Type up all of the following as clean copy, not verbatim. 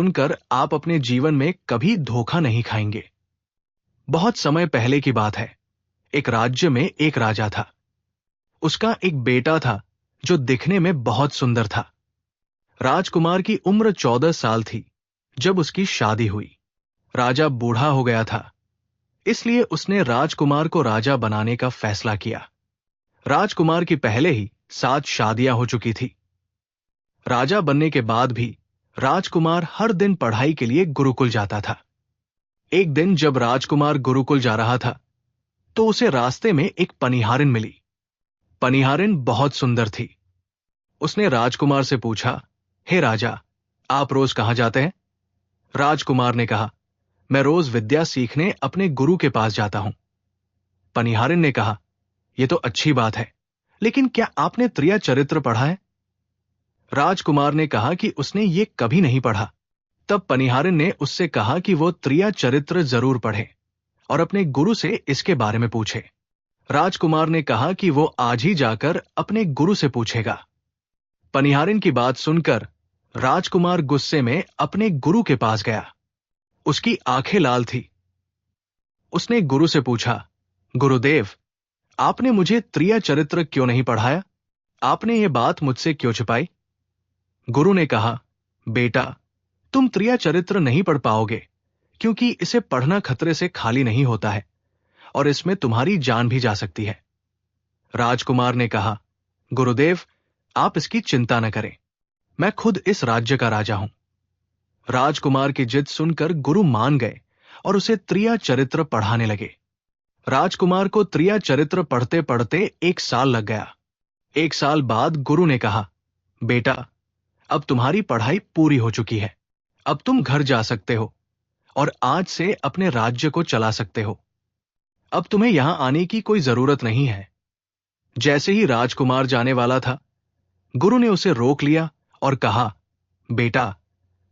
सुनकर आप अपने जीवन में कभी धोखा नहीं खाएंगे। बहुत समय पहले की बात है। एक राज्य में एक राजा था। उसका एक बेटा था जो दिखने में बहुत सुंदर था। राजकुमार की उम्र 14 साल थी जब उसकी शादी हुई। राजा बूढ़ा हो गया था, इसलिए उसने राजकुमार को राजा बनाने का फैसला किया। राजकुमार की पहले ही 7 शादियां हो चुकी थी। राजा बनने के बाद भी राजकुमार हर दिन पढ़ाई के लिए गुरुकुल जाता था। एक दिन जब राजकुमार गुरुकुल जा रहा था तो उसे रास्ते में एक पनिहारिन मिली। पनिहारिन बहुत सुंदर थी। उसने राजकुमार से पूछा, हे राजा, आप रोज कहां जाते हैं? राजकुमार ने कहा, मैं रोज विद्या सीखने अपने गुरु के पास जाता हूं। पनिहारिन ने कहा, यह तो अच्छी बात है, लेकिन क्या आपने त्रिया चरित्र पढ़ा है? राजकुमार ने कहा कि उसने ये कभी नहीं पढ़ा। तब पनिहारिन ने उससे कहा कि वो त्रिया चरित्र जरूर पढ़े और अपने गुरु से इसके बारे में पूछे। राजकुमार ने कहा कि वो आज ही जाकर अपने गुरु से पूछेगा। पनिहारिन की बात सुनकर राजकुमार गुस्से में अपने गुरु के पास गया। उसकी आंखें लाल थी। उसने गुरु से पूछा, गुरुदेव, आपने मुझे त्रिया चरित्र क्यों नहीं पढ़ाया? आपने ये बात मुझसे क्यों छिपाई? गुरु ने कहा, बेटा, तुम त्रिया चरित्र नहीं पढ़ पाओगे क्योंकि इसे पढ़ना खतरे से खाली नहीं होता है और इसमें तुम्हारी जान भी जा सकती है। राजकुमार ने कहा, गुरुदेव, आप इसकी चिंता न करें, मैं खुद इस राज्य का राजा हूं। राजकुमार की जिद सुनकर गुरु मान गए और उसे त्रिया चरित्र पढ़ाने लगे। राजकुमार को त्रिया चरित्र पढ़ते पढ़ते 1 साल लग गया। 1 साल बाद गुरु ने कहा, बेटा, अब तुम्हारी पढ़ाई पूरी हो चुकी है। अब तुम घर जा सकते हो और आज से अपने राज्य को चला सकते हो। अब तुम्हें यहां आने की कोई जरूरत नहीं है। जैसे ही राजकुमार जाने वाला था, गुरु ने उसे रोक लिया और कहा, बेटा,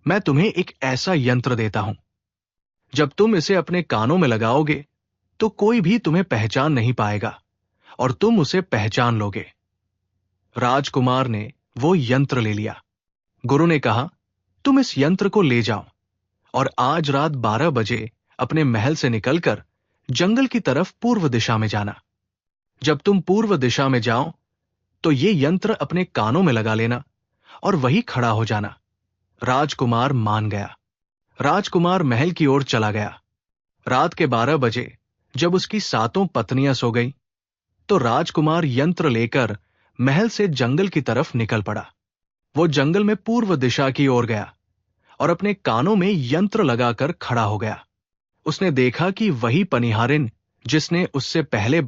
मैं तुम्हें एक ऐसा यंत्र देता हूं। जब तुम इसे अपने कानों में लगाओगे तो कोई भी तुम्हें पहचान नहीं पाएगा और तुम उसे पहचान लोगे। राजकुमार ने वो यंत्र ले लिया। गुरु ने कहा, तुम इस यंत्र को ले जाओ और आज रात 12 बजे अपने महल से निकलकर जंगल की तरफ पूर्व दिशा में जाना। जब तुम पूर्व दिशा में जाओ तो ये यंत्र अपने कानों में लगा लेना और वहीं खड़ा हो जाना। राजकुमार मान गया। राजकुमार महल की ओर चला गया। रात के 12 बजे जब उसकी 7 पत्नियां सो गईं, तो राजकुमार यंत्र लेकर महल से जंगल की तरफ निकल पड़ा। वो जंगल में पूर्व दिशा की ओर गया और अपने कानों में यंत्र लगाकर खड़ा हो गया। उसने देखा कि वही पनिहारिन जिसने उससे पहले